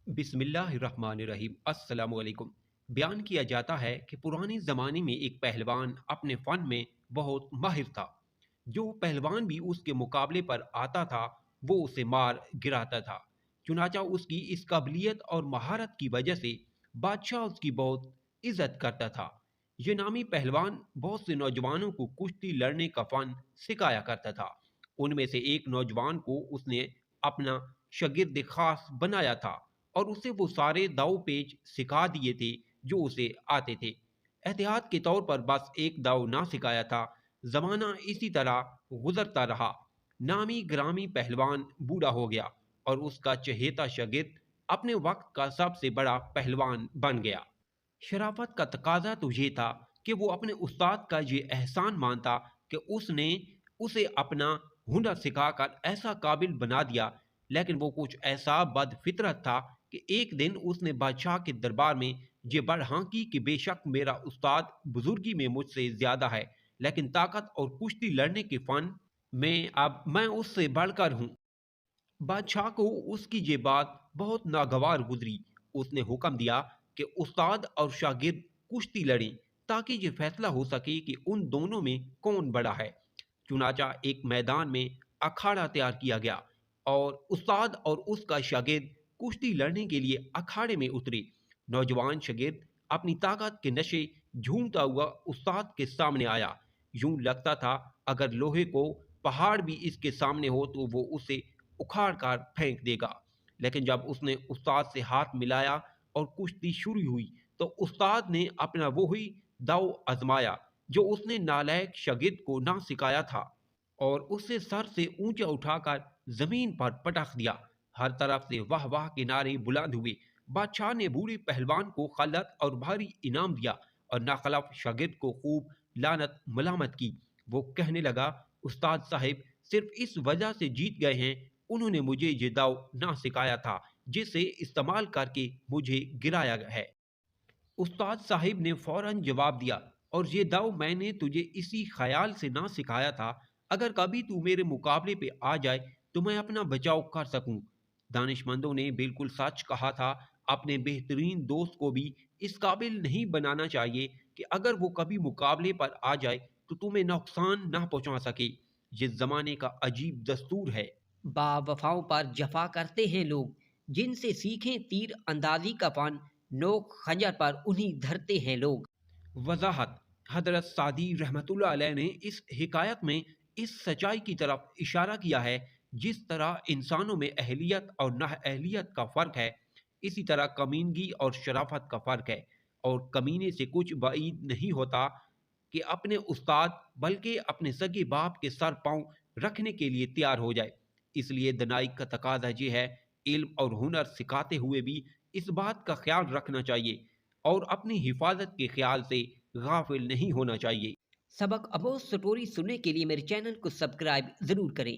बिस्मिल्लाहिर्रहमानिर्रहीम। अस्सलाम वालेकुम। बयान किया जाता है कि पुराने ज़माने में एक पहलवान अपने फ़न में बहुत माहिर था। जो पहलवान भी उसके मुकाबले पर आता था वो उसे मार गिराता था। चुनाचा उसकी इस काबिलियत और महारत की वजह से बादशाह उसकी बहुत इज्जत करता था। ये नामी पहलवान बहुत से नौजवानों को कुश्ती लड़ने का फ़न सिखाया करता था। उनमें से एक नौजवान को उसने अपना शागिर्द खास बनाया था और उसे वो सारे दाव पेच सिखा दिए थे जो उसे आते थे। एहतियात के तौर पर बस एक दाव ना सिखाया था। जमाना इसी तरह गुजरता रहा। नामी ग्रामी पहलवान बूढ़ा हो गया और उसका चहेता शागिर्द अपने वक्त का सबसे बड़ा पहलवान बन गया। शराफत का तकाजा तो ये था कि वो अपने उस्ताद का ये एहसान मानता कि उसने उसे अपना हुनर सिखाकर ऐसा काबिल बना दिया। लेकिन वो कुछ ऐसा बदफितरत था कि एक दिन उसने बादशाह के दरबार में ये बड़हांकी कि बेशक मेरा उस्ताद बुजुर्गी में मुझसे ज्यादा है, लेकिन ताकत और कुश्ती लड़ने के फन में अब मैं उससे बढ़कर हूँ। बादशाह को उसकी ये बात बहुत नागवार गुजरी। उसने हुक्म दिया कि उस्ताद और शागिर्द कुश्ती लड़ें ताकि ये फैसला हो सके कि उन दोनों में कौन बड़ा है। चुनाचा एक मैदान में अखाड़ा तैयार किया गया और उस्ताद और उसका शागिर्द कुश्ती लड़ने के लिए अखाड़े में उतरे। नौजवान शागिर्द अपनी ताकत के नशे झूमता हुआ उस्ताद के सामने आया। यूं लगता था अगर लोहे को पहाड़ भी इसके सामने हो तो वो उसे उखाड़ कर फेंक देगा। लेकिन जब उसने उस्ताद से हाथ मिलाया और कुश्ती शुरू हुई तो उस्ताद ने अपना वही दाव आजमाया जो उसने नालायक शागिर्द को ना सिखाया था और उसे सर से ऊंचा उठाकर जमीन पर पटक दिया। हर तरफ से वाह वाह के नारे बुलंद हुए। बादशाह ने बूढ़े पहलवान को खलत और भारी इनाम दिया और नाखलफ शागिर्द को खूब लानत मलामत की। वो कहने लगा, उस्ताद साहिब सिर्फ इस वजह से जीत गए हैं, उन्होंने मुझे ये दाव ना सिखाया था जिसे इस्तेमाल करके मुझे गिराया है। उस्ताद साहिब ने फौरन जवाब दिया, और ये दाव मैंने तुझे इसी ख्याल से ना सिखाया था अगर कभी तू मेरे मुकाबले पे आ जाए तो मैं अपना बचाव कर सकूं। दानिशमंदों ने बिल्कुल सच कहा था। अपने बेहतरीन दोस्त को भी इस काबिल नहीं बनाना चाहिए कि अगर वो कभी मुकाबले पर आ जाए तो तुम्हें नुकसान ना पहुंचा सके। ये जमाने का अजीब दस्तूर है। बावफाओं पर जफा करते हैं लोग, जिनसे सीखें तीर अंदाजी का फन, नोक खंजर पर उन्हीं धरते हैं लोग। वजाहत। हजरत सादी रहमतुल्लाह अलैह ने इस हिकायत में इस सच्चाई की तरफ इशारा किया है। जिस तरह इंसानों में अहलियत और नाअहलियत का फ़र्क है, इसी तरह कमीनगी और शराफत का फ़र्क है। और कमीने से कुछ बाईद नहीं होता कि अपने उस्ताद बल्कि अपने सगे बाप के सर पांव रखने के लिए तैयार हो जाए। इसलिए दनाई का तकाजा ये है, इल्म और हुनर सिखाते हुए भी इस बात का ख्याल रखना चाहिए और अपनी हिफाजत के ख्याल से गाफिल नहीं होना चाहिए। सबक अबोध स्टोरी सुनने के लिए मेरे चैनल को सब्सक्राइब जरूर करें।